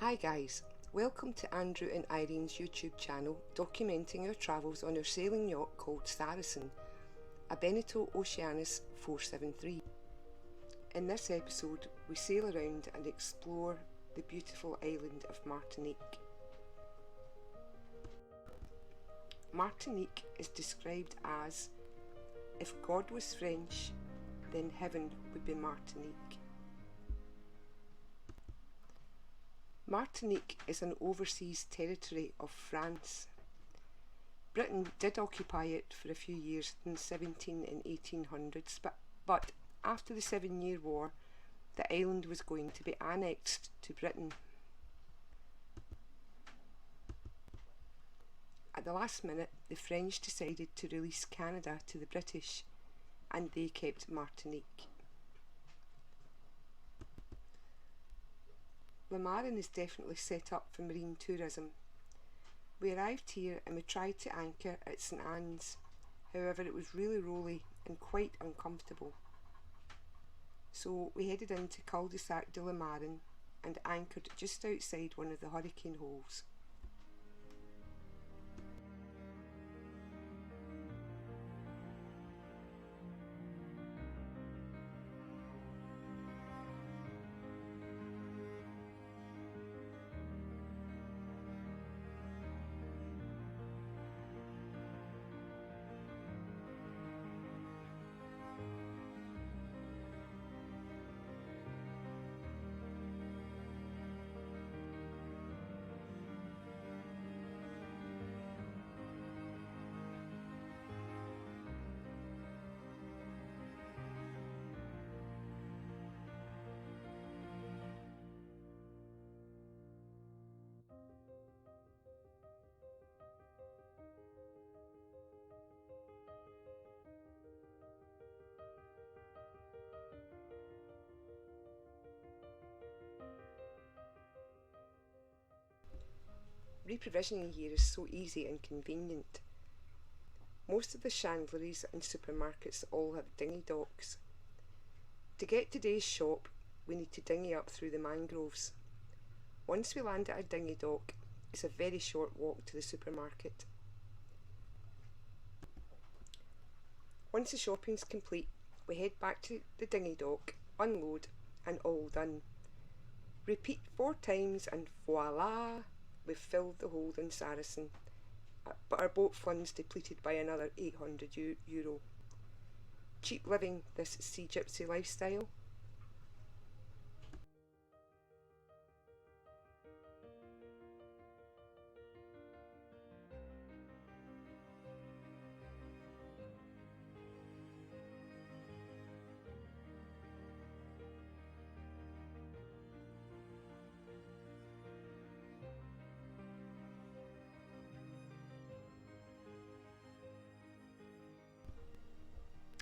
Hi guys, welcome to Andrew and Irene's YouTube channel documenting our travels on our sailing yacht called Saracen, a Beneteau Oceanus 473. In this episode we sail around and explore the beautiful island of Martinique. Martinique is described as, if God was French, then heaven would be Martinique. Martinique is an overseas territory of France. Britain did occupy it for a few years in the 17 and 1800s, but after the 7-Year War, the island was going to be annexed to Britain. At the last minute, the French decided to release Canada to the British, and they kept Martinique. Le Marin is definitely set up for marine tourism. We arrived here and we tried to anchor at St Anne's, however it was really rolly and quite uncomfortable. So we headed into Cul-de-sac de Le Marin and anchored just outside one of the hurricane holes. Reprovisioning here is so easy and convenient. Most of the chandleries and supermarkets all have dinghy docks. To get to today's shop, we need to dinghy up through the mangroves. Once we land at a dinghy dock, it's a very short walk to the supermarket. Once the shopping's complete, we head back to the dinghy dock, unload, and all done. Repeat 4 times and voila! We've filled the hold in Saracen, but our boat funds depleted by another €800. Cheap living, this sea gypsy lifestyle.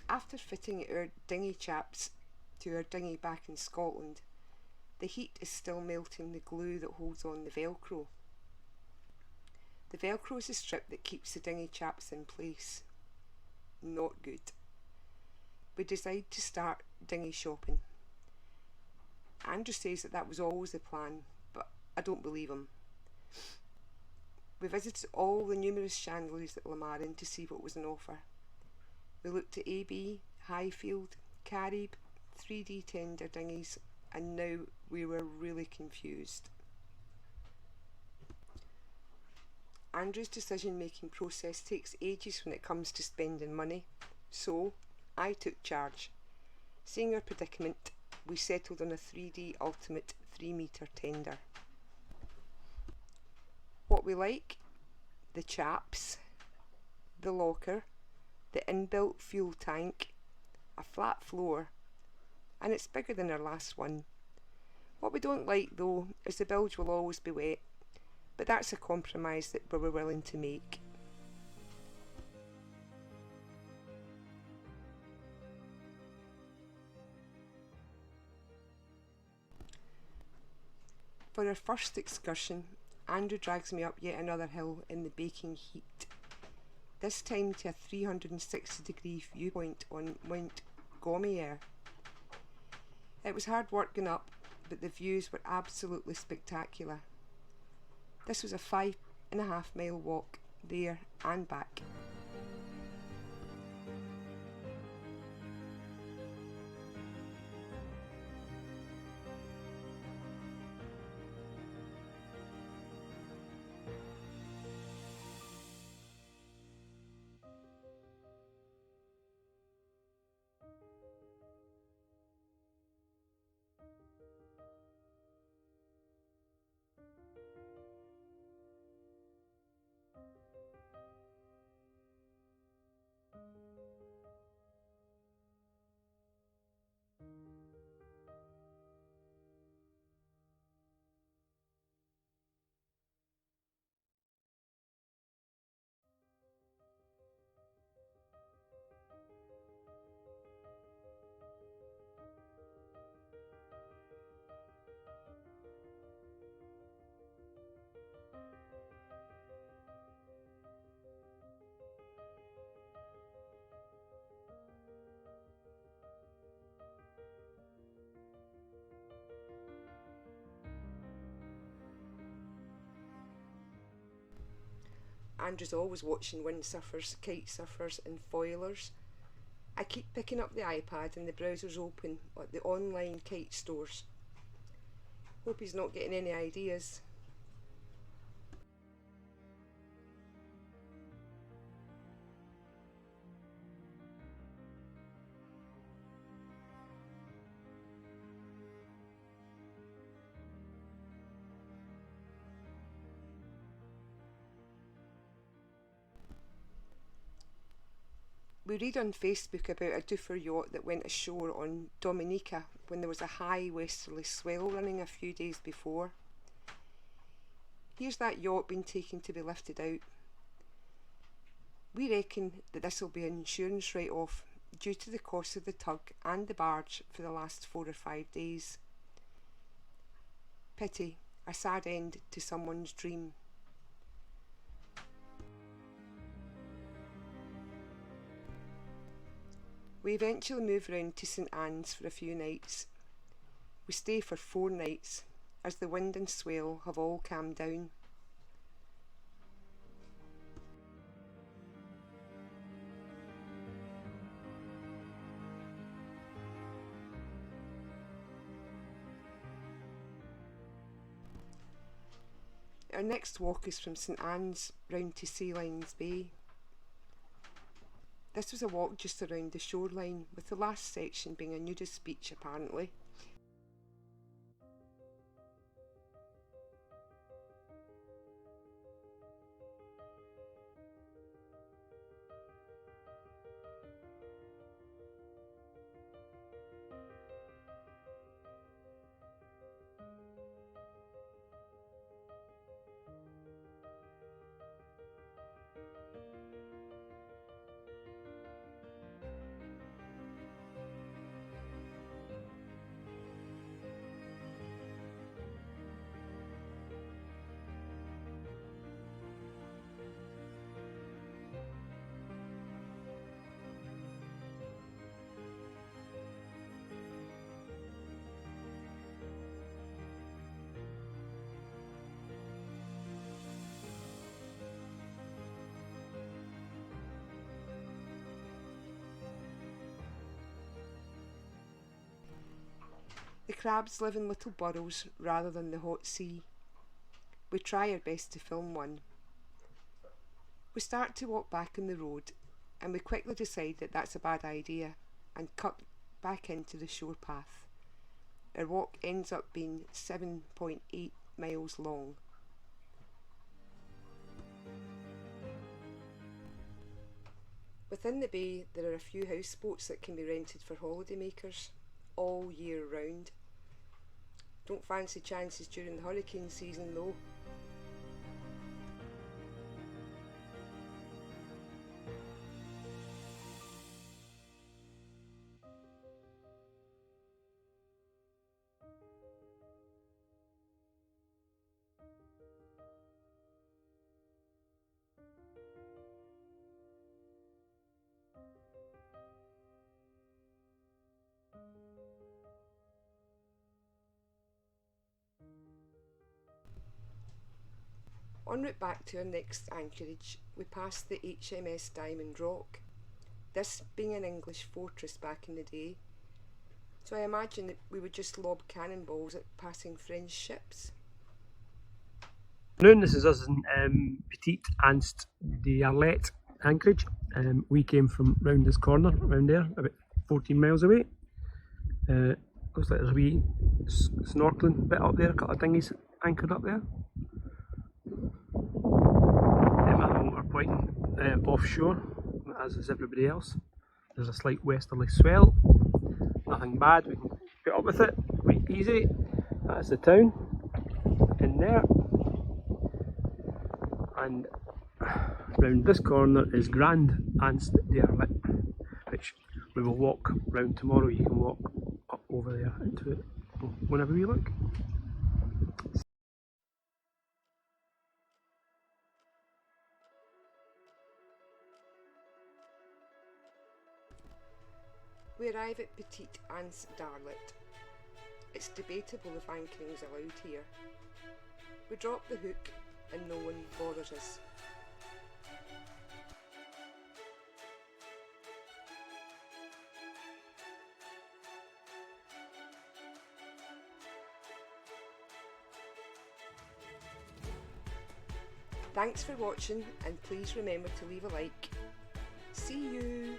After fitting our dinghy chaps to our dinghy back in Scotland, the heat is still melting the glue that holds on the velcro. The velcro is the strip that keeps the dinghy chaps in place. Not good. We decide to start dinghy shopping. Andrew says that was always the plan, but I don't believe him. We visited all the numerous chandleries at Le Marin to see what was on offer. We looked at AB, Highfield, Carib, 3D tender dinghies, and now we were really confused. Andrew's decision making process takes ages when it comes to spending money, so I took charge. Seeing our predicament, we settled on a 3D Ultimate 3-metre tender. What we like? The chaps, the locker, the inbuilt fuel tank, a flat floor, and it's bigger than our last one. What we don't like though is the bilge will always be wet, but that's a compromise that we were willing to make. For our first excursion, Andrew drags me up yet another hill in the baking heat. This time to a 360-degree viewpoint on Mount Gommier. It was hard work going up, but the views were absolutely spectacular. This was a 5.5 mile walk there and back. Andrew's always watching windsurfers, kite surfers and foilers. I keep picking up the iPad and the browser's open at the online kite stores. Hope he's not getting any ideas. We read on Facebook about a doofer yacht that went ashore on Dominica when there was a high westerly swell running a few days before. Here's that yacht being taken to be lifted out. We reckon that this will be an insurance write-off due to the cost of the tug and the barge for the last 4 or 5 days. Pity, a sad end to someone's dream. We eventually move round to St Anne's for a few nights. We stay for 4 nights, as the wind and swell have all calmed down. Our next walk is from St Anne's round to Sea Lions Bay. This was a walk just around the shoreline, with the last section being a nudist beach apparently. The crabs live in little burrows rather than the hot sea. We try our best to film one. We start to walk back on the road and we quickly decide that that's a bad idea and cut back into the shore path. Our walk ends up being 7.8 miles long. Within the bay there are a few houseboats that can be rented for holidaymakers all year round. Don't fancy chances during the hurricane season though. En route back to our next anchorage, we passed the HMS Diamond Rock, this being an English fortress back in the day, so I imagine that we would just lob cannonballs at passing French ships. This is us in Petite Anse d'Arlet anchorage. We came from round this corner, round there, about 14 miles away. Looks like there's a wee snorkeling bit up there, a couple of dinghies anchored up there. My motor pointing offshore, as is everybody else. There's a slight westerly swell, nothing bad, we can get up with it quite easy. That's the town in there, and round this corner is Grand Anse d'Arlet, which we will walk round tomorrow. You can walk up over there into it whenever we look. We arrive at Petite Anse d'Arlet. It's debatable if anchoring is allowed here. We drop the hook and no one bothers us. Thanks for watching, and please remember to leave a like. See you!